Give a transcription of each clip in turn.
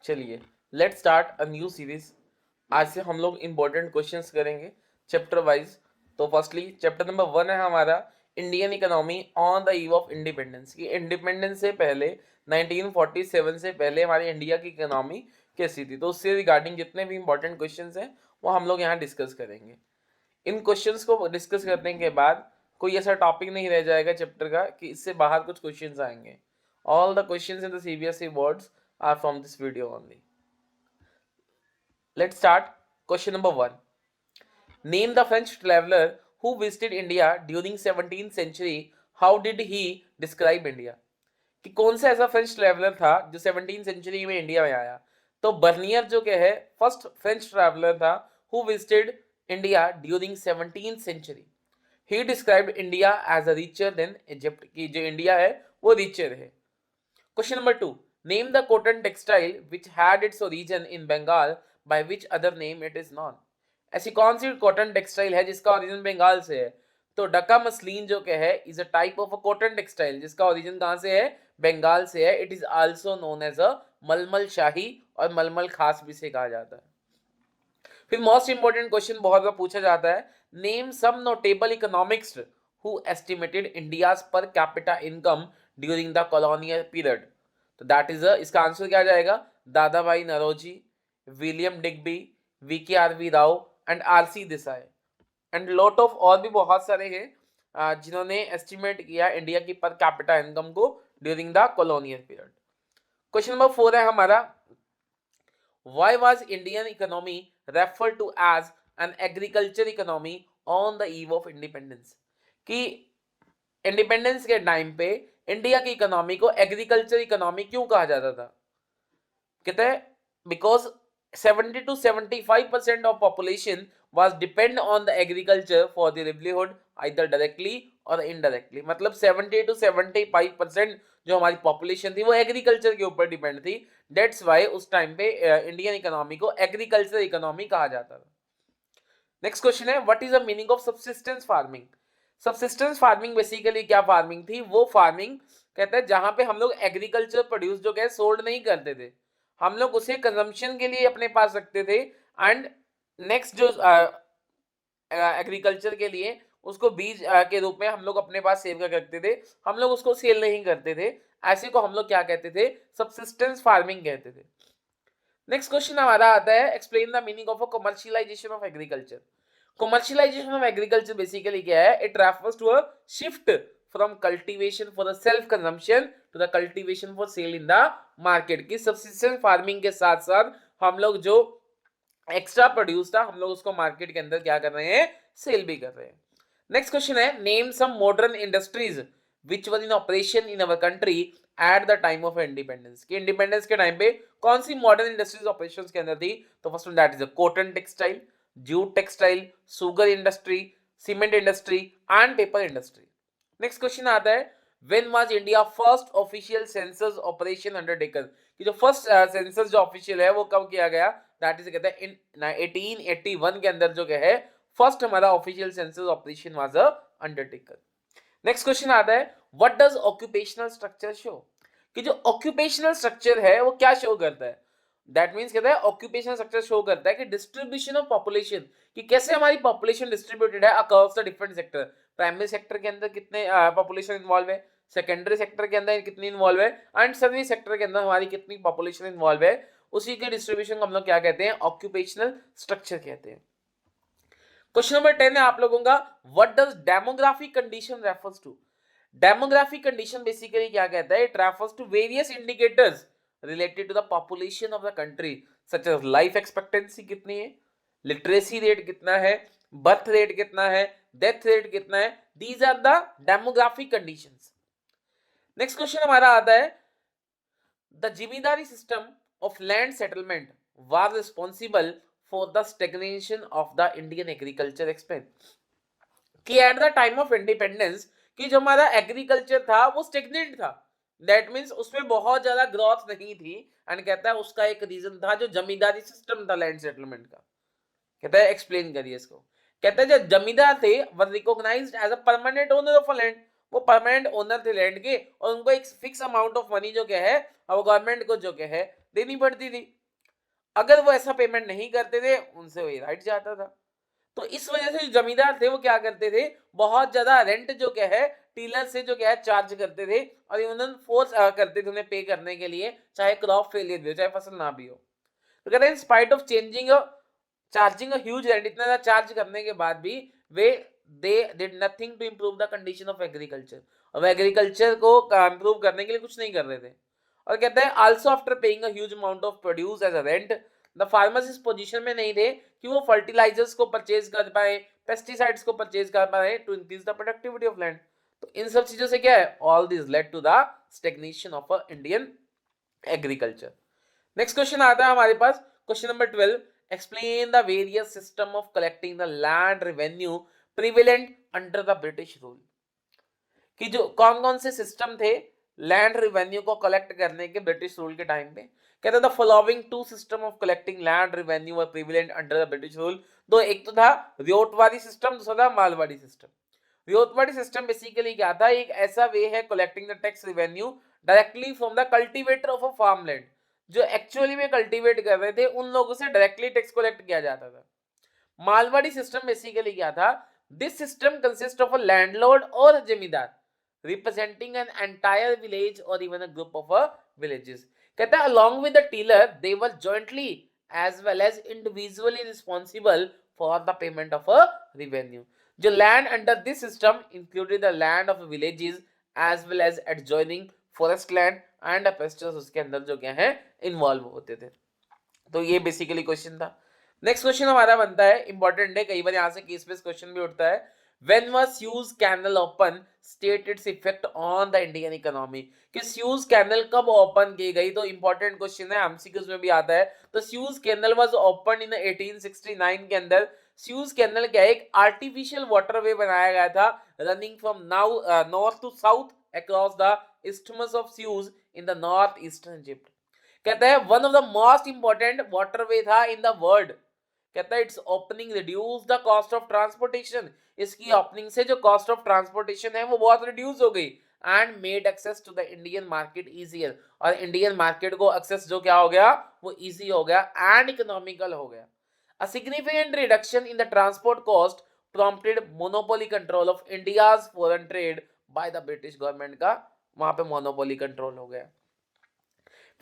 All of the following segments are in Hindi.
चलिए let's start a new series. आज से हम लोग इंपॉर्टेंट क्वेश्चंस करेंगे चैप्टर वाइज। तो फर्स्टली चैप्टर नंबर 1 है हमारा Indian economy on the eve of independence. की इंडिपेंडेंस से पहले 1947 से पहले हमारी इंडिया की इकोनॉमी कैसी थी, तो उससे रिगार्डिंग जितने भी इंपॉर्टेंट क्वेश्चंस हैं वो हम लोग यहाँ डिस्कस करेंगे। इन क्वेश्चंस को डिस्कस करने के बाद कोई ऐसा टॉपिक नहीं रह जाएगा चैप्टर का कि इससे बाहर कुछ क्वेश्चंस आएंगे। All the questions in the CBSE boards are from this video only. Let's start. Question number 1. Name the French traveler who visited India during 17th century. How did he describe India? कि कौन सा ऐसा फ्रेंच ट्रैवलर था जो 17th सेंचुरी में इंडिया में आया। तो बर्नियर जो के है फर्स्ट फ्रेंच ट्रैवलर था who visited India during 17th century. He described India as a richer than Egypt, की जो इंडिया है वो रिचर है। Question number 2. Name the cotton textile which had its origin in Bengal, by which other name it is known. ऐसी कौन सी कॉटन टेक्सटाइल है जिसका ओरिजिन बंगाल से है? तो डका मसलिन जो के है is a type of a cotton textile जिसका ओरिजिन कहां से है? बंगाल से है। It is also known as a malmal shahi और मलमल खास भी से कहा जाता है। फिर मोस्ट इंपोर्टेंट क्वेश्चन बहुत बार पूछा जाता है, name some notable economics who estimated India's per capita income during the colonial period. तो दैट इज इसका आंसर क्या जाएगा? Dadabhai Naoroji, William Digby, VK RV Rao and RC Desai and lot of और भी बहुत सारे हैं जिन्होंने एस्टिमेट किया इंडिया की पर कैपिटा इनकम को during the colonial period. Question number 4 है हमारा, why was Indian economy referred to as an agriculture economy on the eve of independence? कि इंडिपेंडेंस के टाइम पे इंडिया की इकोनॉमी को एग्रीकल्चर इकोनॉमी क्यों कहा जाता था? कहते हैं because 70 to 75% of population was depend on the agriculture for the livelihood either directly और इनडायरेक्टली। मतलब 70 to 75% जो हमारी पॉपुलेशन थी वो एग्रीकल्चर के ऊपर डिपेंड थी। डेट्स वाई उस टाइम पे इंडियन इकोनॉमी को एग्रीकल्चर इकोनॉमी कहा जाता था। नेक्स्ट क्वेश्चन है, what is the meaning of subsistence farming? Subsistence farming basically क्या फार्मिंग थी? वो फार्मिंग कहते हैं जहां पे हम लोग एग्रीकल्चर प्रोड्यूस जो है सोल्ड नहीं करते थे, हम लोग उसे कंजम्पशन के लिए अपने पास रखते थे एंड नेक्स्ट जो एग्रीकल्चर के लिए उसको बीज के रूप में हम लोग अपने पास सेव कर रखते थे, हम लोग उसको सेल नहीं करते थे। ऐसे को हम लोग क्या कहते थे? सब्सिस्टेंस फार्मिंग कहते थे। नेक्स्ट क्वेश्चन हमारा आता है, explain the meaning of a commercialisation of agriculture. Commercialisation of agriculture basically क्या है? It refers to a shift from cultivation for the self consumption to the cultivation for sale in the market. की सब्सिस्टेंस फार्मिंग के साथ साथ हम लोग जो एक्स्ट्रा प्रोड्यूस था हम लोग उसको मार्केट के अंदर क्या कर रहे हैं? सेल भी कर रहे हैं। नेक्स्ट क्वेश्चन है, name some modern industries which were in operation in our country at the time of independence. कि इंडिपेंडेंस के टाइम पे कौन सी मॉडर्न इंडस्ट्रीज ऑपरेशंस के अंदर थी? तो first one that is cotton textile, jute textile, sugar industry, cement industry and paper industry. Next question आता है, when was India first official census operation undertaken? कि जो फर्स्ट सेंसस जो ऑफिशियल है वो कब किया गया? दैट इज कहते हैं इन 1881 के अंदर जो है फर्स्ट हमारा official census operation was undertaken. Next question आता है, what does occupational structure show? कि जो ऑक्यूपेशनल स्ट्रक्चर है वो क्या शो करता है? दैट मींस कहता है ऑक्यूपेशनल स्ट्रक्चर शो करता है कि डिस्ट्रीब्यूशन ऑफ पॉपुलेशन, कि कैसे हमारी पॉपुलेशन डिस्ट्रीब्यूटेड है across the different sector. Primary sector के अंदर कितने पॉपुलेशन इन्वॉल्व है, सेकेंडरी सेक्टर के अंदर कितनी इन्वॉल्व है एंड सर्विस सेक्टर के अंदर हमारी कितनी पॉपुलेशन इन्वॉल्व है, उसी के डिस्ट्रीब्यूशन को हम लोग क्या कहते हैं? ऑक्यूपेशनल स्ट्रक्चर कहते हैं। क्वेश्चन नंबर 10 है आप लोगों का, what does demographic condition refers to? Demographic condition basically क्या कहता है? It refers to various indicators related to the population of the country such as life expectancy कितनी है, लिटरेसी रेट कितना है, बर्थ रेट कितना है, डेथ रेट कितना है। These are the demographic conditions. Next question हमारा आता है, the zamindari system of land settlement was responsible for the stagnation of the Indian agriculture. Explain. कि at the time of independence कि जो हमारा एग्रीकल्चर था वो स्टेगनेंट था, दैट मींस उसमें बहुत ज्यादा ग्रोथ नहीं थी एंड कहता है उसका एक रीजन था जो जमींदारी सिस्टम था लैंड सेटलमेंट का। कहता है एक्सप्लेन करिए इसको। कहता है जो जमींदार थे were recognized as a permanent owner of a land, वो परमानेंट ओनर थे लैंड के और उनको एक फिक्स अमाउंट ऑफ मनी जो क्या है वो गवर्नमेंट को जो क्या है देनी पड़ती थी। अगर वो ऐसा पेमेंट नहीं करते थे उनसे वही राइट जाता था। तो इस वजह से जो जमींदार थे वो क्या करते थे, बहुत ज्यादा रेंट जो क्या है टीलर से जो क्या है चार्ज करते थे, और उन्होंने फोर्स करते थे उन्हें पे करने के लिए, चाहे क्रॉप फेलियर भी हो, चाहे फसल ना भी हो। तो कहते हैं in spite of charging a huge rent, इतना ज्यादा चार्ज करने के बाद भी वे they did nothing to improve the condition of agriculture, और एग्रीकल्चर को इंप्रूव करने के लिए कुछ नहीं कर रहे थे। और कहते हैं also after paying a huge amount of produce as a rent, the farmers इस पोजीशन में नहीं थे कि वो फर्टिलाइजर्स को परचेज कर पाए, पेस्टिसाइड्स को परचेज कर पाए to increase the productivity of land. तो इन सब चीजों से क्या है, all this led to the stagnation of Indian agriculture. Next question आता है हमारे पास, question number 12, explain the various system of collecting the land revenue prevalent under the British rule. कि जो कौन कौन से सिस्टम थे लैंड रेवेन्यू को कलेक्ट करने के ब्रिटिश रूल के टाइम पे। कहते the following two system of collecting land revenue were prevalent under the British rule. तो एक तो था रियोटवाड़ी सिस्टम, दूसरा था Mahalwari system. Ryotwari system basically क्या था, एक ऐसा वे है collecting the tax revenue directly from the cultivator of a farmland, जो एक्चुअली में कल्टीवेट कर रहे थे उन लोगों से डायरेक्टली टैक्स कलेक्ट किया जाता था। मालवाड़ी सिस्टम बेसिकली क्या था, this system consist of a landlord और zamindar representing an entire village और even a group of villages. कहता है along with the tiller they were jointly as well as individually responsible for the payment of a revenue. जो land under this system included the land of villages as well as adjoining forest land and pastures उसके अंदर जो क्या है इन्वॉल्व होते थे। तो ये बेसिकली क्वेश्चन था। नेक्स्ट क्वेश्चन हमारा बनता है, इंपॉर्टेंट है, कई बार यहां से केस बेस्ड क्वेश्चन भी उठता है। When was Suez canal open, state its effect on the Indian economy. कि सुएज कैनल कब ओपन की गई, तो इंपॉर्टेंट क्वेश्चन है, एमसीक्यूज में भी आता है। तो Suez canal was open in 1869 के अंदर। सुएज कैनल क्या है, एक आर्टिफिशियल वाटरवे बनाया गया था running from now north to south across the isthmus of Suez in the north eastern Egypt. कहता है one of the most important waterway था इन द वर्ल्ड। कहता है its opening reduce the cost of transportation, इसकी ओपनिंग से जो कॉस्ट ऑफ ट्रांसपोर्टेशन है वो बहुत रिड्यूस हो गई, and made access to the Indian market easier, और इंडियन मार्केट को एक्सेस जो क्या हो गया वो इजी हो गया एंड इकोनॉमिकल हो गया। A significant reduction in the transport cost prompted monopoly control of India's foreign trade by the British government का वहां पे monopoly control हो गया।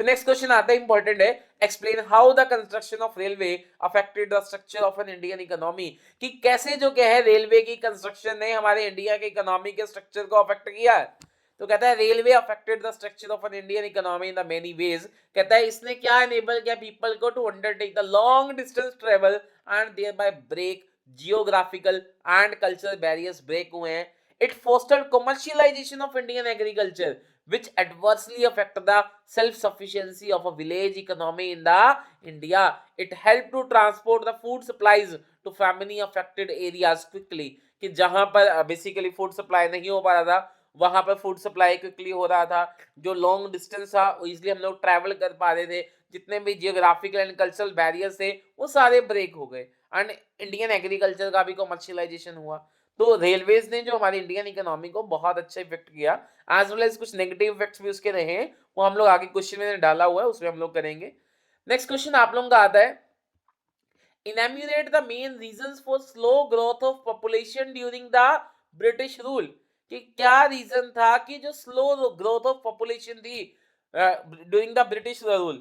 तो नेक्स्ट क्वेश्चन आता है, इंपॉर्टेंट है, explain how the construction of railway affected the structure of an Indian economy. कि कैसे जो क्या है रेलवे की कंस्ट्रक्शन ने हमारे इंडिया के इकोनॉमी के स्ट्रक्चर को अफेक्ट किया है। तो कहता है railway affected the structure of an Indian economy in the many ways. कहता है इसने क्या एनेबल किया पीपल को to undertake the long distance travel and thereby break geographical and cultural barriers break हुए हैं। It fostered commercialisation of Indian agriculture which adversely affect the self-sufficiency of a village economy in the India. It helped to transport the food supplies to famine affected areas quickly. कि जहां पर बेसिकली फूड सप्लाई नहीं हो पा रहा था वहां पर फूड सप्लाई क्विकली हो रहा था, जो लॉन्ग डिस्टेंस था इसलिए हम लोग ट्रैवल कर पा रहे थे, जितने भी जियोग्राफिकल एंड कल्चरल बैरियर्स थे वो सारे ब्रेक हो गए, एंड इंडियन एग्रीकल्चर का भी कमर्शियलाइजेशन हुआ। तो रेलवेज ने जो हमारी इंडियन इकोनॉमी को बहुत अच्छा इफेक्ट किया, एज वेल एज कुछ नेगेटिव इफेक्ट्स भी उसके रहे हैं, वो हम लोग आगे क्वेश्चन में डाला हुआ है उसमें हम लोग करेंगे। नेक्स्ट क्वेश्चन आप लोगों का आता है, enumerate the main reasons for slow growth of population during the British rule। कि क्या रीजन था कि जो स्लो ग्रोथ ऑफ पॉपुलेशन थी ड्यूरिंग द ब्रिटिश रूल।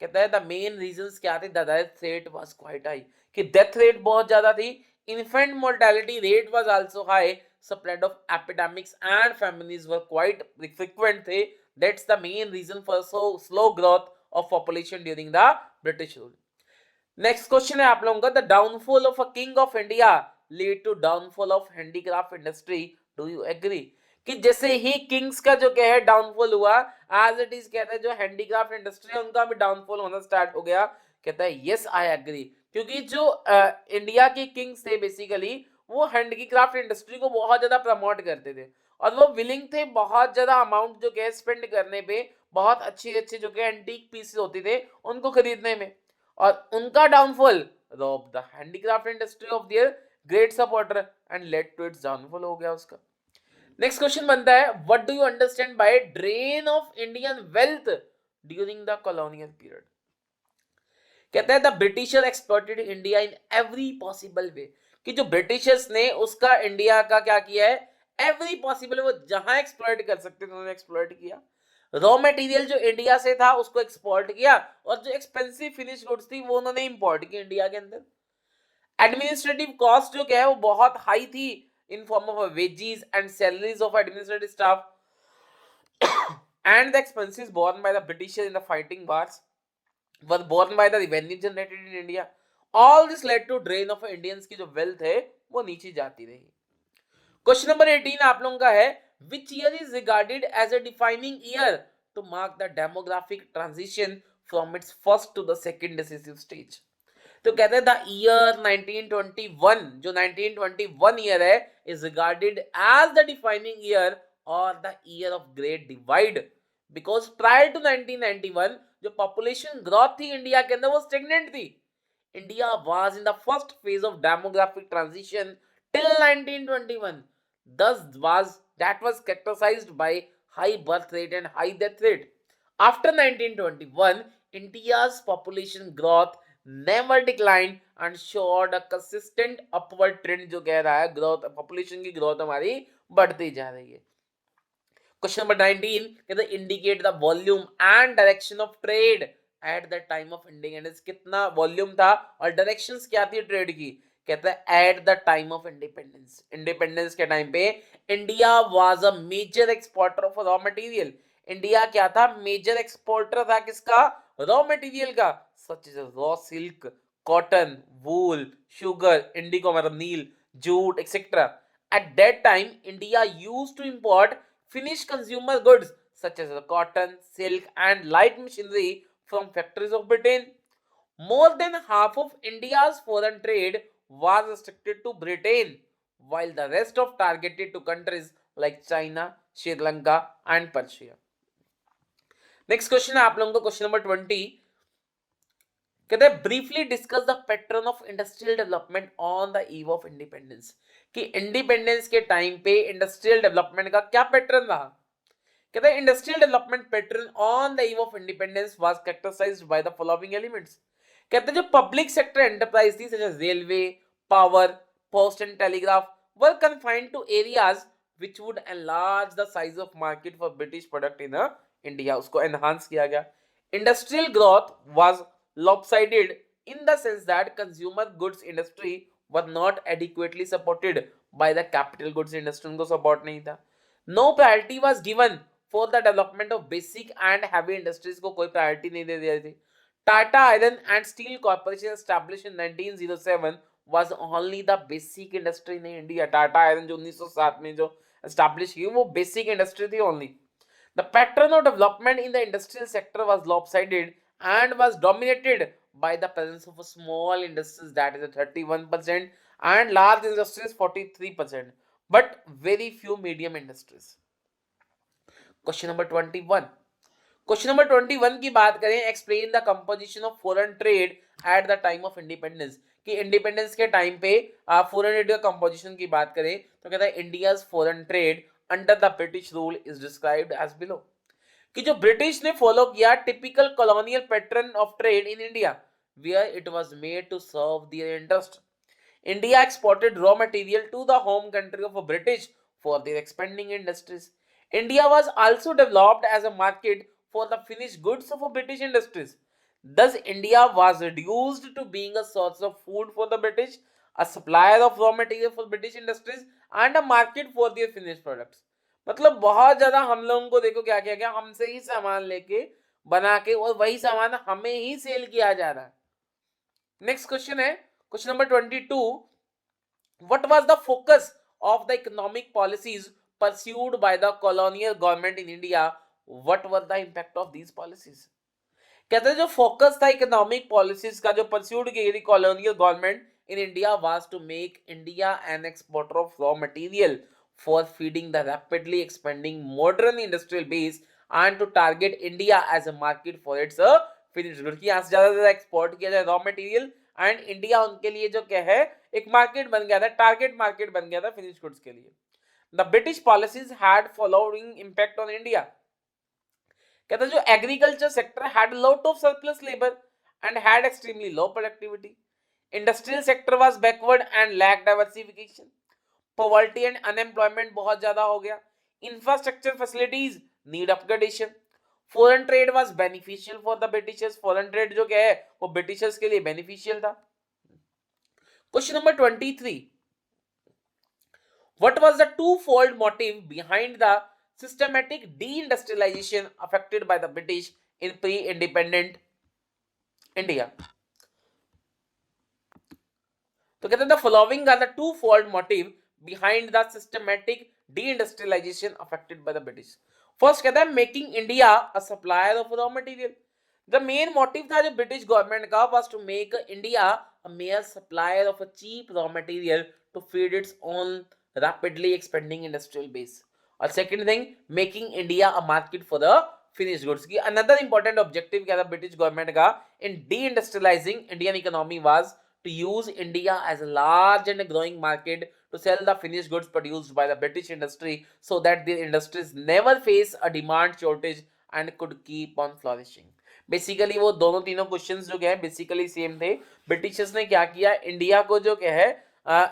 कहता है द मेन रीजंस क्या थे, the death rate was quite high, कि डेथ रेट बहुत ज्यादा थी, infant mortality rate was also high, spread of epidemics and families were quite frequent थे। That's the main reason for so slow growth of population during the British rule. Next question है आप लोगों का, the downfall of a king of India lead to downfall of handicraft industry, do you agree. कि जैसे ही किंग्स का जो क्या है डाउनफॉल हुआ, एज इट इज कहता है जो हैंडीक्राफ्ट इंडस्ट्री है उनका भी डाउनफॉल होना स्टार्ट हो गया। कहता है यस आई एग्री, क्योंकि जो इंडिया के किंग्स थे बेसिकली वो हैंडीक्राफ्ट इंडस्ट्री को बहुत ज्यादा प्रमोट करते थे, और वो विलिंग थे बहुत ज्यादा अमाउंट जो क्या स्पेंड करने पे, बहुत अच्छे अच्छे जो क्या एंटीक पीसेस होते थे उनको खरीदने में। और उनका downfall rob the handicraft industry of their great supporter and led to its downfall हो गया उसका। नेक्स्ट क्वेश्चन बनता है, what do you understand by drain of Indian wealth during the colonial period. कहता है the Britisher exploited India in every possible way, कि जो ब्रिटिशर्स ने उसका इंडिया का क्या किया है, एवरी पॉसिबल, वो जहां एक्सप्लॉइट कर सकते थे उन्होंने एक्सप्लॉइट किया। रॉ मटेरियल जो इंडिया से था उसको एक्सपोर्ट किया, और जो एक्सपेंसिव फिनिश गुड्स थी वो उन्होंने इंपोर्ट की इंडिया के अंदर। एडमिनिस्ट्रेटिव कॉस्ट जो क्या है वो बहुत हाई थी in form of wages and salaries of administrative staff and the expenses borne by the British in the fighting wars were borne by the revenue generated in India. All this led to drain of Indians की जो wealth है वो नीचे जाती रही। क्वेश्चन नंबर 18 आप लोगों का है, which year is regarded as a defining year to mark the demographic transition from its first to the second decisive stage? तो कहते हैं द ईयर 1921, जो 1921 ईयर है, is regarded as the defining year और the year of great divide, because prior to 1991 जो पॉपुलेशन ग्रोथ थी इंडिया के अंदर वो स्टेगनेंट थी। India was in the first phase of demographic transition till 1921, thus was characterized by high birth rate and high death rate. After 1921, India's population growth never declined and showed a consistent upward trend, जो कह रहा है ग्रोथ, पॉपुलेशन की ग्रोथ हमारी बढ़ती जा रही है। क्वेश्चन नंबर 19 कहते हैं indicate the volume and direction of trade at the time of independence, कितना वॉल्यूम था और डायरेक्शंस क्या थी ट्रेड की। कहता है at the time of independence, independence के टाइम पे India was a major exporter of raw material. India क्या था, मेजर एक्सपोर्टर था किसका, रॉ मटेरियल का, such as raw silk, cotton, wool, sugar, indigo मतलब नील, jute etcetera. At that time, India used to import finished consumer goods such as cotton, silk, and light machinery from factories of Britain. More than half of India's foreign trade was restricted to Britain, while the rest of targeted to countries like China, Sri Lanka, and Persia. Next question है आप लोगों को क्वेश्चन नंबर 20, कहते हैं briefly discuss the pattern of industrial development on the eve of independence, कि इंडिपेंडेंस के टाइम पे इंडस्ट्रियल डेवलपमेंट का क्या पैटर्न रहा। कहते हैं industrial development pattern on the eve of independence was characterised by the following elements. कहते हैं जो पब्लिक सेक्टर एंटरप्राइज थी, such as railway, power, post and telegraph, were confined to areas which would enlarge the size of market for British product in India, उसको enhance किया गया। Industrial growth was lopsided in the sense that consumer goods industry were not adequately supported by the capital goods industry, उनको support नहीं था। No priority was given for the development of basic and heavy industries, को कोई priority नहीं दे रही थी। Tata Iron and Steel Corporation established in 1907 was only the basic industry in India. Tata Iron जो 1907 में जो established की वो basic industry थी only. The pattern of development in the industrial sector was lopsided and was dominated by the presence of small industries, that is 31%, and large industries 43%, but very few medium industries. Question number 21. Question number 21 की बात करें, explain the composition of foreign trade at the time of independence, कि इंडिपेंडेंस के टाइम पे फॉरेन ट्रेड का कंपोजिशन की बात करें तो कहता है India's foreign trade under the British rule is described as below, कि जो ब्रिटिश ने फॉलो किया typical colonial pattern of trade in India where it was made to serve their interest. India exported raw material to the home country of British for their expanding industries. India was also developed as a market for the finished goods of British industries. Thus, India was reduced to being a source of food for the British, a supplier of raw material for British industries, and a market for their finished products. मतलब बहुत ज्यादा हम लोगों को देखो क्या किया गया, हमसे ही सामान लेके बना के और वही सामान हमें ही सेल किया जा रहा है। नेक्स्ट क्वेश्चन है question number 22, what was the focus of the economic policies pursued by the colonial government in India? What were the impact of these policies? कहते हैं जो फोकस था इकोनॉमिक पॉलिसीज का जो परस्यूड की गई colonial government in India was to make India an exporter of raw material for feeding the rapidly expanding modern industrial base and to target India as a market for its finished goods, की यहाँ से ज्यादा एक्सपोर्ट किया जाए रॉ मटेरियल एंड इंडिया उनके लिए जो क्या है एक मार्केट बन गया था, टारगेट मार्केट बन गया था फिनिश्ड गुड्स के लिए। The British policies had following impact on India. कहता है जो agriculture sector had lot of surplus labour and had extremely low productivity. Industrial sector was backward and lacked diversification. Poverty and unemployment बहुत ज्यादा हो गया. Infrastructure facilities need upgradation. Foreign trade was beneficial for the Britishers. Foreign trade जो क्या है वो Britishers के लिए beneficial था. Question number 23. What was the twofold motive behind the systematic deindustrialization affected by the British in pre-independent India? तो कहते हैं the following are the twofold motive behind the systematic deindustrialization affected by the British. First कहता है making India a supplier of raw material. The main motive था जो British government का was to make India a mere supplier of a cheap raw material to feed its own rapidly expanding industrial base. और second thing making India a market for the finished goods. की another important objective क्या था British government का in deindustrializing Indian economy was to use India as a large and growing market to sell the finished goods produced by the British industry so that their industries never face a demand shortage and could keep on flourishing. Basically वो दोनों तीनों क्वेश्चंस जो क्या है बेसिकली सेम थे. ब्रिटिशर्स ने क्या किया इंडिया को जो क्या है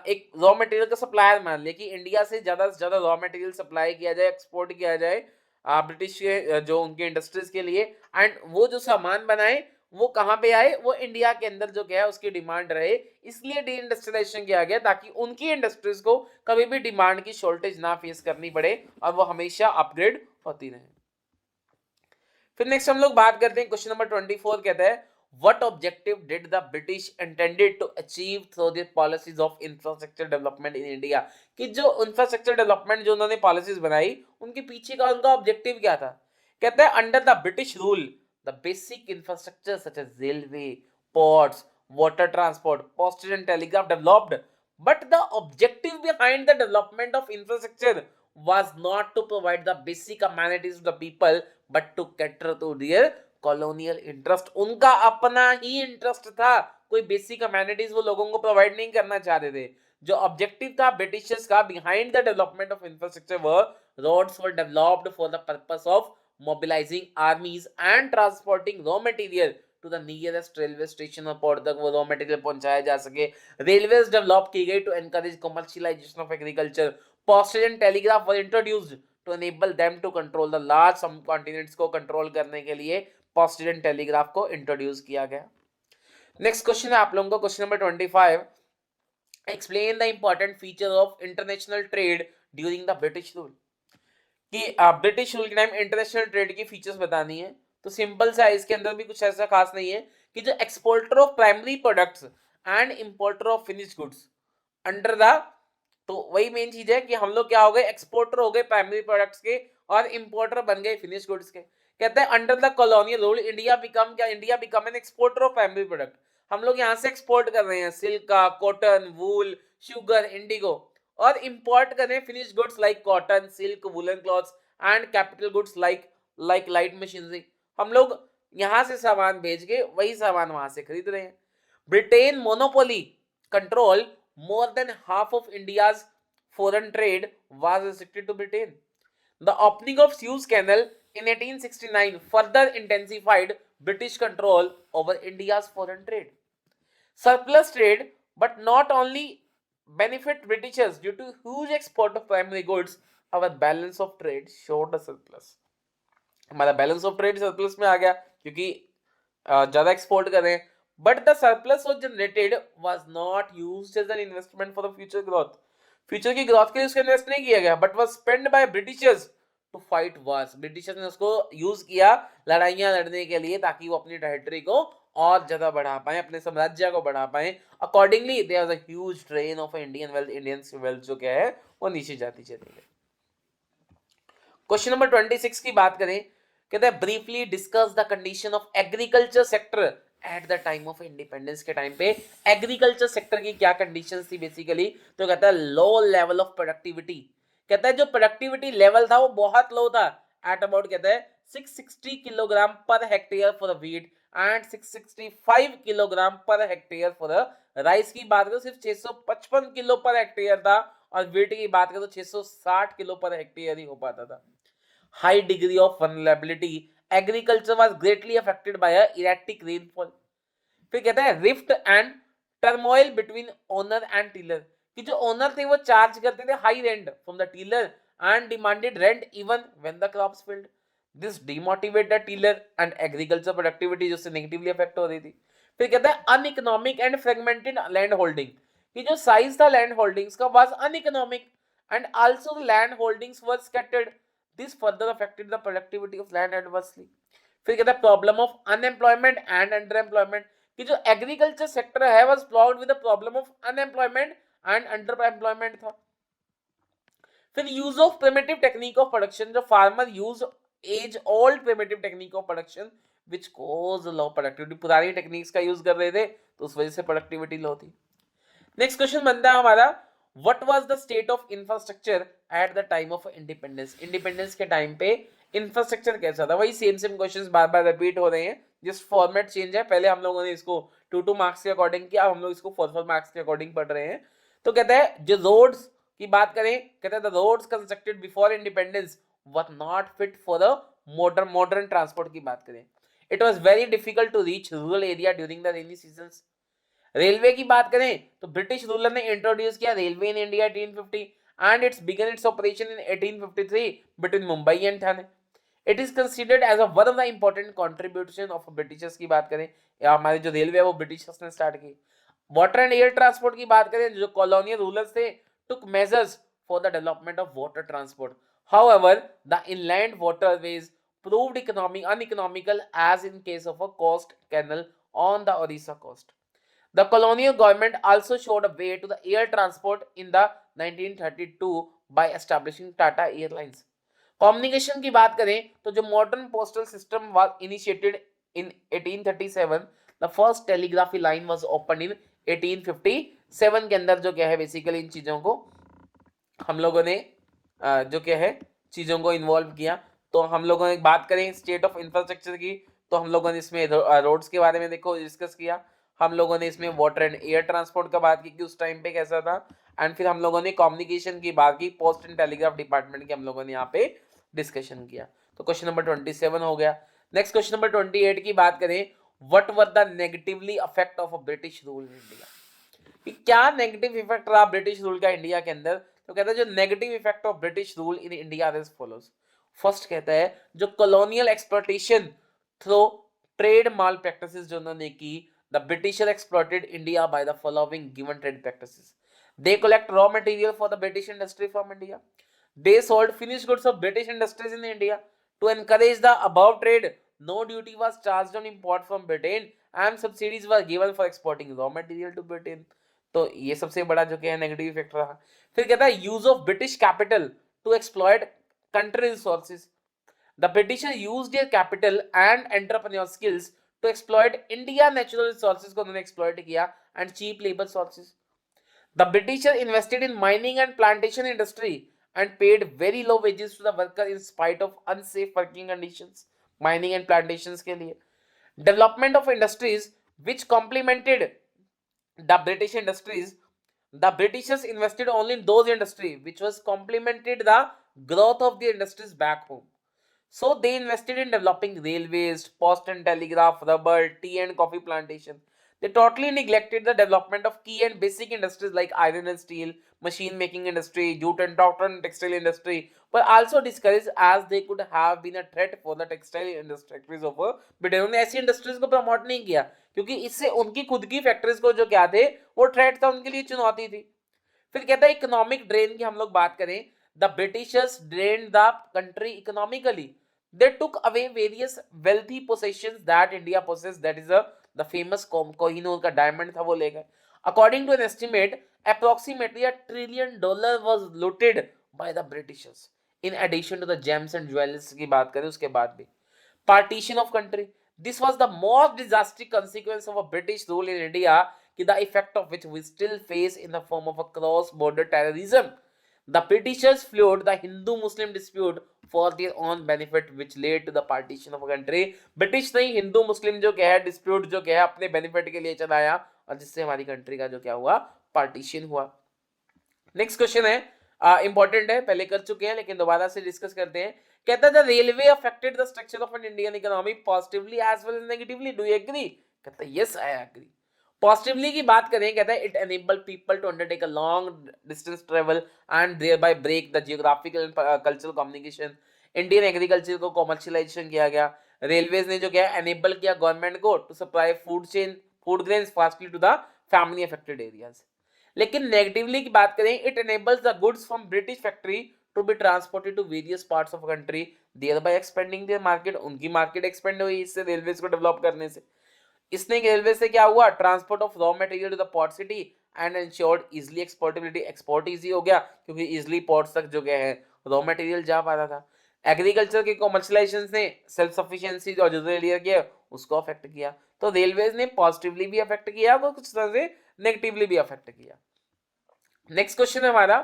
एक रॉ मटेरियल का सप्लायर मान लिया कि इंडिया से ज्यादा रॉ मटेरियल सप्लाई किया जाए एक्सपोर्ट किया जाए ब्रिटिश के जो उनके इंडस्ट्रीज के लिए एंड वो जो सामान बनाए वो कहां पे आए वो इंडिया के अंदर जो क्या है उसकी डिमांड रहे इसलिए डी इंडस्ट्रियलाइजेशन किया गया ताकि उनकी इंडस्ट्रीज को कभी भी डिमांड की शॉर्टेज ना फेस करनी पड़े और वो हमेशा अपग्रेड होती रहे. फिर नेक्स्ट हम लोग बात करते हैं क्वेश्चन नंबर 24 कहता है what objective did the British intended to achieve through their policies of infrastructure development in India. कि जो इंफ्रास्ट्रक्चर डेवलपमेंट जो उन्होंने पॉलिसीज बनाई उनके पीछे का उनका ऑब्जेक्टिव क्या था. कहता है under the British rule the basic infrastructure such as railway, ports, water transport, postage and telegraph developed, but the objective behind the development of infrastructure was not to provide the basic amenities to the people but to cater to their colonial interest. उनका अपना ही इंटरेस्ट था, कोई बेसिक अमेनिटीज वो लोगों को प्रोवाइड नहीं करना चाहते थे. जो ऑब्जेक्टिव था ब्रिटिशर्स का behind the development of infrastructure were roads were developed for the purpose of mobilizing armies and transporting raw material to the nearest railway station और पोर्ट तक वो raw material पहुंचाया जा सके. Railways develop की गई to encourage commercialization of agriculture. Postage and telegraph were introduced to enable them to control the large subcontinents को control करने के लिए postage and telegraph को introduce किया गया. Next question है आप लोगों को question number 25. Explain the important feature of international trade during the British rule. कि ब्रिटिश रूल के टाइम इंटरनेशनल ट्रेड की फीचर्स बतानी है तो सिंपल सा है इसके अंदर भी कुछ ऐसा खास नहीं है कि जो exporter of primary products and importer of finished goods under the तो वही मेन चीज है कि हम लोग क्या हो गए एक्सपोर्टर हो गए प्राइमरी प्रोडक्ट्स के और इंपोर्टर बन गए फिनिश्ड गुड्स के. कहते हैं under the colonial rule India become an exporter of primary product. हम लोग यहाँ से एक्सपोर्ट कर रहे हैं सिल्क का कॉटन वूल शुगर इंडिगो और इंपोर्ट करें finished goods like cotton silk woollen clothes and capital goods like light machinery. हम लोग यहां से सामान भेज के वही सामान वहां से खरीद रहे हैं. Britain monopoly control more than half of India's foreign trade was restricted to Britain. The opening of Suez Canal in 1869 further intensified British control over India's foreign trade. Surplus trade but not only benefit Britishers due to huge export of primary goods. Our balance of trade showed a surplus. हमारा बैलेंस ऑफ ट्रेड सरप्लस में आ गया क्योंकि ज्यादा एक्सपोर्ट कर रहे हैं. But the surplus was generated was not used as an investment for the future growth. Future की ग्रोथ के लिए उसको इन्वेस्ट नहीं किया गया but was spend by Britishers to fight wars. Britishers ने उसको यूज किया लड़ाइयां लड़ने के लिए ताकि वो अपनी टेरिटरी को और ज्यादा बढ़ा पाए अपने साम्राज्य को बढ़ा पाए. Accordingly there was a huge drain of Indian wealth जो क्या है वो नीचे जाती चली गई. क्वेश्चन नंबर 26 की बात करें कहते हैं briefly discuss the condition of agriculture sector eight the time of independence. के टाइम पे एग्रीकल्चर सेक्टर की क्या कंडीशंस थी बेसिकली तो कहता है लो लेवल ऑफ प्रोडक्टिविटी. कहता है जो प्रोडक्टिविटी लेवल था वो बहुत लो था एट अबाउट कहता है 660 kilogram per hectare for wheat and 665 kilogram per hectare for rice. की बात करें सिर्फ 655 किलो पर हेक्टेयर था और व्हीट की बात करें तो 660 किलो पर हेक्टेयर ही हो पाता था. High degree of vulnerability. Agriculture was greatly affected by a erratic rainfall. फिर कहता है rift and turmoil between owner and tiller, कि जो ओनर थे वो चार्ज करते थे high rent from the tiller and demanded rent even when the crops failed. This demotivate the tiller and agriculture productivity, जिससे नेगेटिवली अफेक्ट हो रही थी। फिर कहता है uneconomic and fragmented land holding, कि जो साइज था लैंड होल्डिंग्स का was uneconomic and also the land holdings were scattered, this further affected the productivity of land adversely. फिर कहता है problem of unemployment and under, कि जो एग्रीकल्चर सेक्टर है was plagued with the problem of unemployment and under था। फिर use of primitive technique of production, जो farmer use as old primitive technique of production which cause low productivity, पुरानी टेक्निक्स का यूज कर रहे थे तो उस वजह से प्रोडक्टिविटी लो थी। नेक्स्ट क्वेश्चन बनता है हमारा, what was the state of infrastructure eight the time of independence, independence के टाइम पे इंफ्रास्ट्रक्चर कैसा था। वही सेम सेम क्वेश्चंस बार बार रिपीट हो रहे हैं, जिस फॉर्मेट चेंज है, पहले हम लोगों ने इसको 2 मार्क्स के अकॉर्डिंग किया, हम लोग इसको 4 मार्क्स के अकॉर्डिंग पढ़ रहे हैं। तो कहता है जो रोड्स की बात करें, कहता है the roads constructed before independence were not fit for the modern transport की बात करें, it was very difficult to reach rural area during the rainy seasons. Railway की बात करें तो ब्रिटिश रूलर ने इंट्रोड्यूस किया railway in India 1850 and its began its operation in 1853 between Mumbai and Thane. It is considered as a one of the important contribution of Britishers की बात करें, या हमारे जो रेलवे है वो ब्रिटिशर्स ने स्टार्ट की। वाटर एंड एयर ट्रांसपोर्ट की बात करें, जो कॉलोनियल रूलर्स थे took measures for the development of water transport. However, the inland waterways proved uneconomical as in case of a coast canal on the Odisha coast. The colonial government also showed a way to the air transport in the 1932 by establishing Tata Airlines. Communication की बात करें तो जो modern postal system was initiated in 1837, the first telegraphy line was opened in 1857 के अंदर, जो क्या है बेसिकली इन चीजों को हम लोगों ने जो क्या है चीजों को इन्वॉल्व किया। तो हम लोगों ने बात करें स्टेट ऑफ इंफ्रास्ट्रक्चर की, तो हम लोगों ने इसमें रोड्स के बारे में देखो डिस्कस किया, हम लोगों ने इसमें वाटर एंड एयर ट्रांसपोर्ट का बात की कि उस टाइम पे कैसा था, एंड फिर हम लोगों ने कम्युनिकेशन की बात की, पोस्ट एंड टेलीग्राफ डिपार्टमेंट की हम लोगों ने यहाँ पे डिस्कशन किया। तो क्वेश्चन नंबर 27 हो गया। नेक्स्ट क्वेश्चन नंबर 28 की बात करें, what were the negatively effect of a British rule in India, क्या नेगेटिव इफेक्ट रहा ब्रिटिश रूल का इंडिया के अंदर। तो कहता है जो negative effect of British rule in India as follows. First कहता है जो colonial exploitation through trade malpractices जो उन्होंने की, the Britisher exploited India by the following given trade practices. They collect raw material for the British industry from India, they sold finished goods of British industries in India. To encourage the above trade, no duty was charged on import from Britain and subsidies were given for exporting raw material to Britain. तो ये सबसे बड़ा जो क्या है नेगेटिव इफेक्ट रहा। फिर कहता है use of British capital to exploit country resources, the Britisher used their capital and entrepreneur skills to exploit India natural resources को उन्होंने एक्सप्लॉयट किया and cheap labour sources. The Britisher invested in mining and plantation industry and paid very low wages to the worker in spite of unsafe working conditions mining and plantations के लिए। development of industries which complemented the British industries, the Britishers invested only in those industries which was complemented the growth of the industries back home. So they invested in developing railways, post and telegraph, rubber, tea and coffee plantation. They totally neglected the development of key and basic industries like iron and steel, machine making industry, jute and cotton and textile industry, but also discouraged as they could have been a threat for the textile industries of Britain. उन्होंने ऐसी इंडस्ट्रीज को प्रमोट नहीं किया क्योंकि इससे उनकी खुद की फैक्ट्रीज को जो क्या थे वो थ्रेट था, उनके लिए चुनौती थी। फिर कहता है इकोनॉमिक ड्रेन की हम लोग बात करें, the Britishers drained the country economically, they took away various wealthy possessions that India possessed, that is the famous Kohinoor का diamond था वो ले गए। According to an estimate, approximately $1 trillion was looted by the Britishers in addition to the gems and jewels की बात करें उसके बाद भी। Partition of country, this was the most disastrous consequence of a British rule in India, the effect of which we still face in the form of a cross-border terrorism. The Britishers fueled the Hindu-Muslim dispute for their own benefit, which led to the partition of a country. British नहीं हिंदू मुस्लिम जो क्या है डिस्प्यूट जो क्या है अपने बेनिफिट के लिए चलाया और जिससे हमारी कंट्री का जो क्या हुआ पार्टीशन हुआ। नेक्स्ट क्वेश्चन है इंपॉर्टेंट है, पहले कर चुके हैं लेकिन दोबारा से डिस्कस करते हैं। कहता है the railway affected the structure of an Indian economy positively as well as negatively, do you agree. कहता है यस आई एग्री। पॉजिटिवली की बात करें, कहता है it enable people to undertake a long distance travel and thereby break the geographical and cultural communication. Indian agriculture को कॉमर्शियलाइजेशन किया गया। रेलवेज ने जो किया एनेबल किया गवर्नमेंट को to supply food grains fastly to the family affected areas. लेकिन नेगेटिवली की बात करें, it enables the goods from British factory to be transported to various parts of country, thereby expanding their market. उनकी मार्केट एक्सपेंड हुई इससे, रेलवेज को डेवलप करने से। इसने रेलवे से क्या हुआ, transport of raw material to the port city and ensured easily exportability. Export easy हो गया क्योंकि इजीली पोर्ट्स तक जो गए हैं रॉ मटेरियल जा पा रहा था। एग्रीकल्चर के कॉमर्शियलाइजेशन ने सेल्फ सफिशिएंसी और रूरल एरिया किया उसको अफेक्ट किया। तो रेलवेज ने पॉजिटिवली भी अफेक्ट किया और कुछ तरह से नेगेटिवली भी अफेक्ट किया। नेक्स्ट क्वेश्चन है हमारा,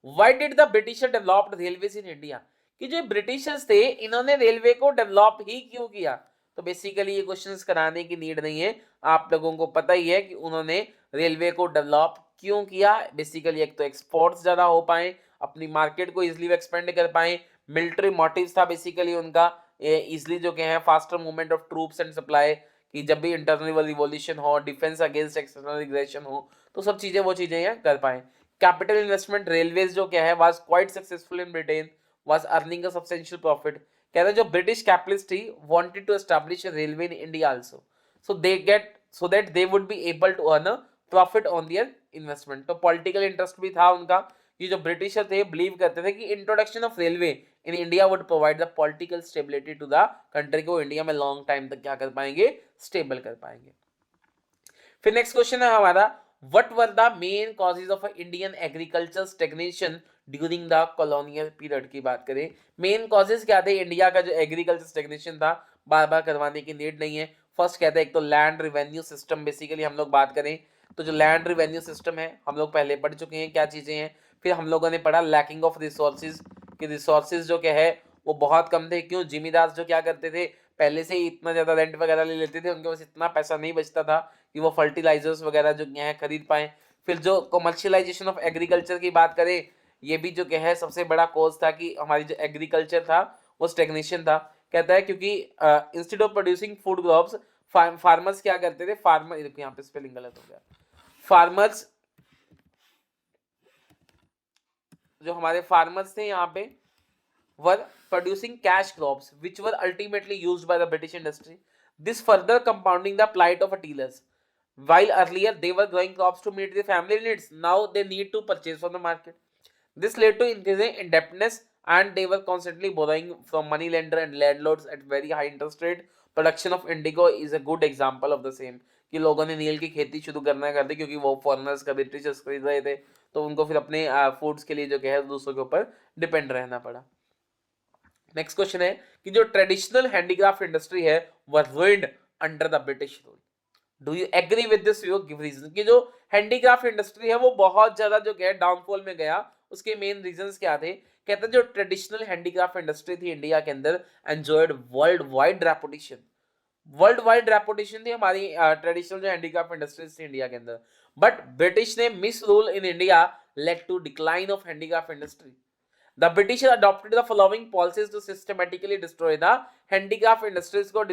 why did the britisher developed railways in India? कि जो ब्रिटिशर्स थे इन्होंने रेलवे को डेवलप ही क्यों किया? तो बेसिकली ये क्वेश्चंस कराने की नीड नहीं है, आप लोगों को पता ही है कि उन्होंने रेलवे को डेवलप क्यों किया। बेसिकली एक तो एक्सपोर्ट्स ज्यादा हो पाए, अपनी मार्केट को इजिली एक्सपेंड कर पाए, मिलिट्री मोटिव्स था बेसिकली उनका, इजिली जो क्या है faster movement of troops and supply, कि जब भी इंटरनल रिवॉल्यूशन हो, डिफेंस अगेंस्ट एक्सटर्नल एग्रेशन हो, तो सब चीजें वो चीजें यहाँ कर पाए। कैपिटल इन्वेस्टमेंट रेलवेज जो क्या है was quite successful in Britain, was earning a substantial profit. कहते हैं जो ब्रिटिश कैपिटलिस्ट थी wanted to establish a railway in India also, so that they would be able to earn a profit on their investment. तो पॉलिटिकल इंटरेस्ट भी था उनका। ये जो ब्रिटिशर थे बिलीव करते थे कि introduction of railway in India would provide the political stability to the country, को इंडिया में लॉन्ग टाइम तक क्या कर पाएंगे, स्टेबल कर पाएंगे। फिर नेक्स्ट क्वेश्चन है हमारा, what were the main causes of Indian agriculture stagnation during the colonial period की बात करें, मेन कॉजेज क्या थे इंडिया का जो एग्रीकल्चर स्टैग्नेशन था, बार बार करवाने की नीड नहीं है। फर्स्ट कहते हैं एक तो लैंड रिवेन्यू सिस्टम, बेसिकली हम लोग बात करें तो जो लैंड रिवेन्यू सिस्टम है हम लोग पहले पढ़ चुके हैं क्या चीजें हैं। फिर हम लोगों ने पढ़ा लैकिंग ऑफ रिसोर्सेज, कि रिसोर्सेज जो क्या है वो बहुत कम थे। क्यों, जिमीदार जो क्या करते थे पहले से ही इतना ज्यादा रेंट वगैरह ले लेते थे, उनके पास इतना पैसा नहीं बचता था कि वो फर्टिलाइजर्स वगैरह जो है खरीद पाए। फिर जो कमर्शियलाइजेशन ऑफ एग्रीकल्चर की बात करें, ये भी जो क्या है सबसे बड़ा कॉज था कि हमारी जो एग्रीकल्चर था वो स्टेग्नेशन था। कहता है क्योंकि instead of producing food crops, farmers क्या करते थे, फार्मर, देखो यहाँ पे स्पेलिंग गलत हो गया, फार्मर्स, जो हमारे फार्मर्स थे यहाँ पे were producing cash crops which were ultimately used by the British industry. This further compounding the plight of tillers. While earlier they were growing crops to meet their family needs, now they need to purchase from the market. This led to increasing indebtedness and they were constantly borrowing from money lender and landlords at very high interest rate. Production of indigo is a good example of the same. कि लोगों ने नील की खेती शुरू करना कर दी क्योंकि वो फॉरेनर्स का ब्रिटिशर्स खरीद रहे थे, तो उनको फिर अपने फूड्स के लिए जो है दूसरों के ऊपर डिपेंड रहना पड़ा। नेक्स्ट क्वेश्चन है कि जो ट्रेडिशनल हैंडीक्राफ्ट इंडस्ट्री है वह ruined under the British rule. Do you agree with this view, give reason. कि जो हैंडीक्राफ्ट इंडस्ट्री है वो बहुत ज्यादा जो है डाउनफॉल में गया, उसके मेन रीजंस क्या थे? कहते हैं जो ट्रेडिशनल हैंडीक्राफ्ट इंडस्ट्री थी इंडिया के अंदर enjoyed world wide reputation, world wide reputation थी हमारी ट्रेडिशनल जो हैंडीक्राफ्ट इंडस्ट्रीज थी इंडिया के अंदर। बट ब्रिटिश ने misrule in India led to decline of handicraft industry. The British adopted the following policies to systematically destroy the handicraft industries को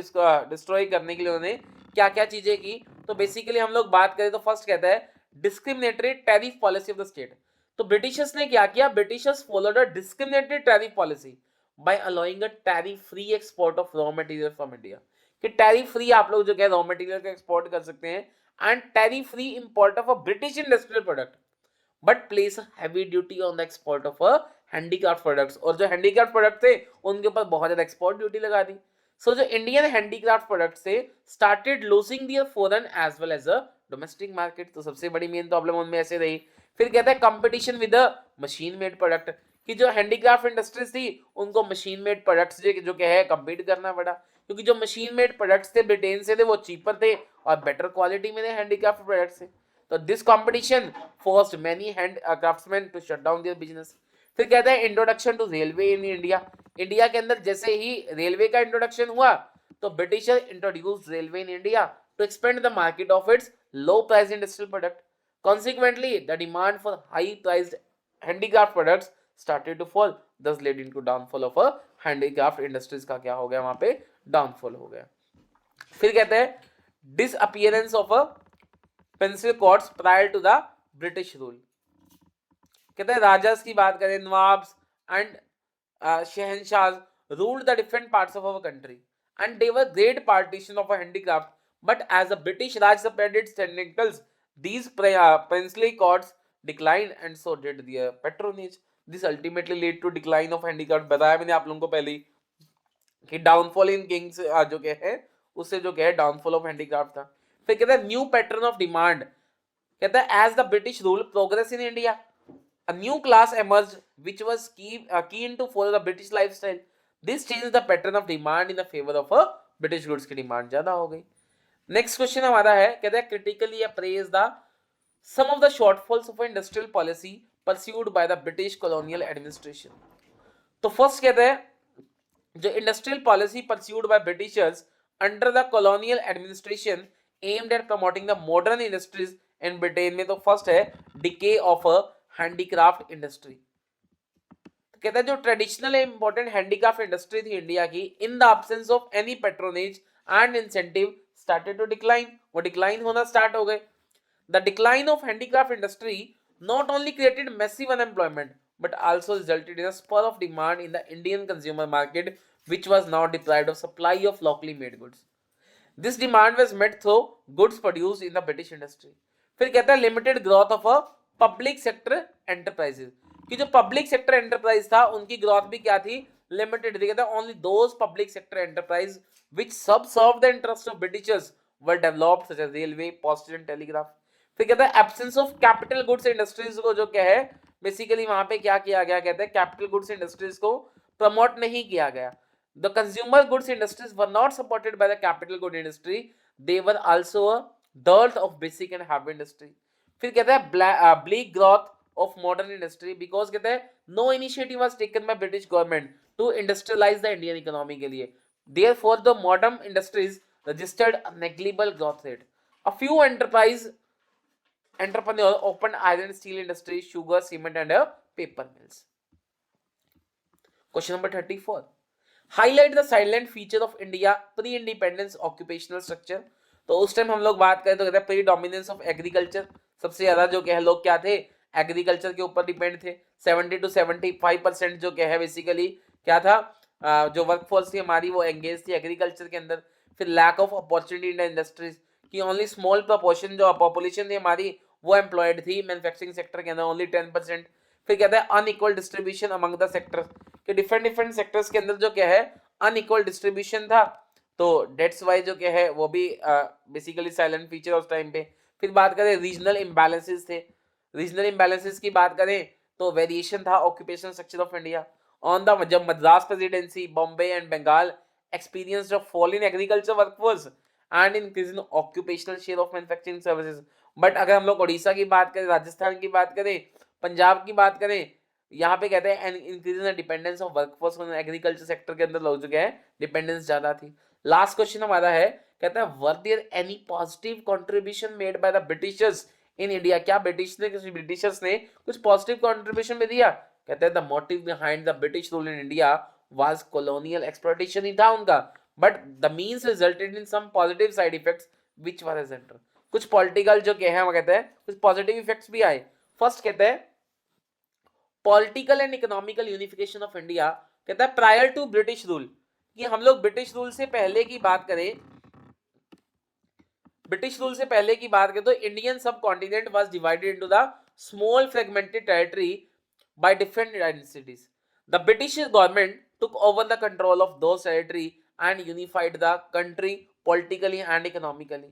destroy करने के लिए उन्होंने क्या क्या चीजें की। तो बेसिकली हम लोग बात करें तो फर्स्ट कहता है discriminatory tariff policy of the state. तो ब्रिटिशर्स ने क्या किया, Britishers followed a discriminatory tariff policy bye allowing a tariff free export of raw material from India. कि टैरिफ फ्री आप लोग जो है रॉ मटेरियल का एक्सपोर्ट कर सकते हैं and tariff free import of a British industrial product, but place heavy duty on the export of a handicraft products. और जो हैंडीक्राफ्ट प्रोडक्ट थे उनके ऊपर बहुत ज्यादा एक्सपोर्ट ड्यूटी लगा दी। सो जो इंडियन हैंडीक्राफ्ट प्रोडक्ट्स थे started losing their foreign as well as a domestic market. तो सबसे बड़ी मेन प्रॉब्लम उनमें ऐसे रही। फिर कहता है competition with a machine made product, कि जो हैंडीक्राफ्ट इंडस्ट्रीज थी उनको मशीन मेड प्रोडक्ट्स जो क्या है कम्पीट करना पड़ा, क्योंकि जो मशीन मेड प्रोडक्ट्स थे ब्रिटेन से थे वो चीपर थे और बेटर क्वालिटी में थे हैंडीक्राफ्ट प्रोडक्ट्स थे। तो this competition forced many hand craftsman to shut down their business. फिर कहता है introduction to railway in India. India के अंदर जैसे ही रेलवे का इंट्रोडक्शन हुआ तो Britisher introduced railway in India to expand the market of its low price industrial product. Consequently, the demand for high-priced handicraft products started to fall, thus leading to downfall of a handicraft industries का क्या हो गया वहां पे डाउनफॉल हो गया। फिर कहते हैं disappearance of a pencil cords prior to the British rule. कहते हैं राजास की बात करें, nawabs and shahenshah ruled the different parts of our country and they were great partition of a handicraft, but as the British Raj spread its tentacles, these princely courts declined and so did their patronage. This ultimately led to decline of handicraft। बताया मैंने आप लोगों को पहले कि डाउनफॉल इन किंग्स जो क्या है उससे जो क्या है डाउनफॉल ऑफ हैंडीक्राफ्ट था। फिर कहता है न्यू पैटर्न ऑफ डिमांड, कहता है as the British rule progress in India a new class emerged which was keen to follow the British lifestyle. This changed the pattern of demand in the favor of a British goods की डिमांड ज्यादा हो गई। नेक्स्ट क्वेश्चन हमारा है, कहता है critically apprise the some of the shortfalls of industrial policy pursued by the British colonial administration। तो फर्स्ट कहता है जो industrial policy pursued by Britishers under the colonial administration aimed at promoting the modern industries in Britain में, तो फर्स्ट है decay of a handicraft industry. तो कहता है जो ट्रेडिशनल इंपॉर्टेंट हैंडीक्राफ्ट इंडस्ट्री थी इंडिया की, in the absence of any patronage and incentive started to decline, वो डिक्लाइन होना स्टार्ट हो गए। The decline of handicraft industry not only created massive unemployment but also resulted in a spur of demand in the Indian consumer market, which was now deprived of supply of locally made goods. This demand was met through goods produced in the British industry। फिर कहता है limited growth of a public sector enterprises, कि जो पब्लिक सेक्टर एंटरप्राइज था उनकी ग्रोथ भी क्या थी, लिमिटेड थी। कहता है only those public sector enterprise which served the interest of Britishers were developed such as railway, postal and telegraph। फिर कहता है absence of capital goods industries को जो क्या है बेसिकली वहां पे क्या किया गया, कहते हैं कैपिटल गुड्स इंडस्ट्रीज को प्रमोट नहीं किया गया। The consumer goods industries were not supported by the capital good industry, they were also a dearth of basic and heavy industry। फिर कहता है bleak growth of modern industry because कहता है no initiative was taken by British government to industrialize the Indian economy के लिए, therefore the modern industries registered a negligible growth rate। A few entrepreneur opened iron steel industry, sugar, cement and paper mills। Question number 34, highlight the silent feature of India pre independence occupational structure। तो उस टाइम हम लोग बात करें तो कहते हैं प्री डोमिनेंस ऑफ एग्रीकल्चर, सबसे ज्यादा जो क्या है लोग क्या थे एग्रीकल्चर के ऊपर डिपेंड थे। 70 to 75% जो क्या है बेसिकली क्या था जो वर्कफोर्स थी हमारी वो एंगेज थी एग्रीकल्चर के अंदर। फिर lack of opportunity in industries की ओनली स्मॉल प्रोपोर्शन जो पॉपुलेशन थी हमारी वो एम्प्लॉयड थी मैन्युफैक्चरिंग सेक्टर के अंदर ओनली 10%। फिर कहता है unequal distribution among the sector, कि डिफरेंट डिफरेंट सेक्टर्स के अंदर जो क्या है अनइक्वल डिस्ट्रीब्यूशन था, तो डेट्स वाइज जो क्या है वो भी बेसिकली साइलेंट फीचर उस टाइम पे। फिर बात करें रीजनल इम्बैलेंसेस थे, रीजनल इम्बैलेंसेस की बात करें तो वेरिएशन था occupation structure of India on the जब Madras presidency Bombay and Bengal experienced a fall in agriculture workforce and increase in occupational share of manufacturing services. But अगर हम लोग उड़ीसा की बात करें, राजस्थान की बात करें, पंजाब की बात करें, यहाँ पे कहते हैं increase in dependence of workforce on agriculture sector के अंदर लोग जो है डिपेंडेंस ज्यादा थी। लास्ट क्वेश्चन हमारा है, कहता है were there any positive contribution made by the Britishers in India, क्या ब्रिटिशर्स ने कुछ पॉजिटिव कंट्रीब्यूशन में दिया। कहते हैं the motive behind the British rule in India was colonial exploitation ही था उनका, but the means resulted in some positive side effects which were एजेंटर। कुछ पॉलिटिकल जो क्या है हम कहते हैं कुछ पॉजिटिव इफेक्ट्स भी आए। फर्स्ट कहते हैं political and economical unification of India, कहता है प्रायर टू ब्रिटिश रूल, कि हम लोग ब्रिटिश रूल से पहले की बात करें, ब्रिटिश रूल से पहले की बात करें तो इंडियन सब continent was divided into the small fragmented territory by different identities. The British government took over the control of those territory and unified the country politically and economically।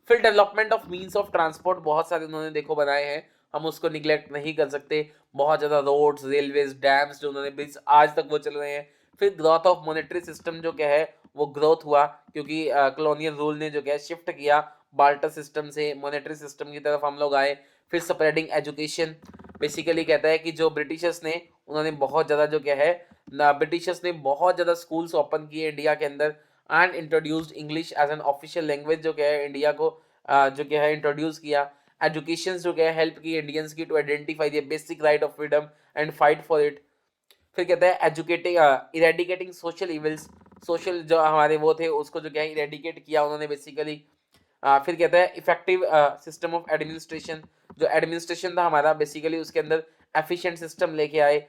फिर development of means of transport बहुत सारे उन्होंने देखो बनाए हैं, हम उसको निगलेक्ट नहीं कर सकते। बहुत ज्यादा रोड्स, रेलवेज, डैम्स जो उन्होंने ब्रिज आज तक वो चल रहे हैं। फिर ग्रोथ ऑफ मॉनेटरी सिस्टम जो क्या है वो ग्रोथ हुआ क्योंकि कॉलोनियल रूल ने जो क्या शिफ्ट किया बार्टर सिस्टम से मॉनेटरी सिस्टम की तरफ हम लोग आए। फिर स्प्रेडिंग एजुकेशन, बेसिकली कहता है कि जो ब्रिटिशर्स ने उन्होंने बहुत ज़्यादा जो क्या है ब्रिटिशर्स ने बहुत ज़्यादा स्कूल्स ओपन किए इंडिया के अंदर and introduced English as an official language जो क्या है इंडिया को जो क्या है इंट्रोड्यूस किया। एजुकेशन जो क्या है हेल्प की इंडियंस की to identify the basic right of freedom and fight for it. फिर कहता है educating eradicating social evils, social जो हमारे वो थे उसको जो क्या है इरेडिकेट किया उन्होंने बेसिकली। फिर कहता है इफेक्टिव सिस्टम ऑफ एडमिनिस्ट्रेशन, जो एडमिनिस्ट्रेशन था हमारा बेसिकली उसके अंदर एफिशिएंट सिस्टम लेके आए।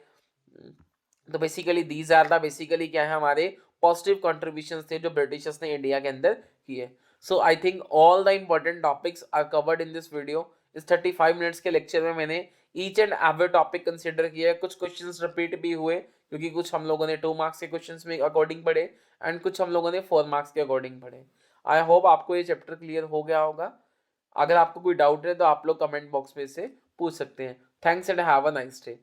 तो basically these are the basically क्या है हमारे पॉजिटिव कंट्रीब्यूशंस थे जो ब्रिटिशर्स ने इंडिया के अंदर किए। So I think all the important topics are covered in this video. इस 35 मिनट्स के लेक्चर में मैंने each and every topic consider किया है। कुछ क्वेश्चंस रिपीट भी हुए क्योंकि कुछ हम लोगों ने 2 मार्क्स के क्वेश्चंस में अकॉर्डिंग पढ़े एंड कुछ हम लोगों ने 4 मार्क्स के अकॉर्डिंग पढ़े। आई होप आपको ये चैप्टर क्लियर हो गया होगा। अगर आपको कोई डाउट है तो आप लोग कमेंट बॉक्स में से पूछ सकते हैं। Thanks and have a nice day.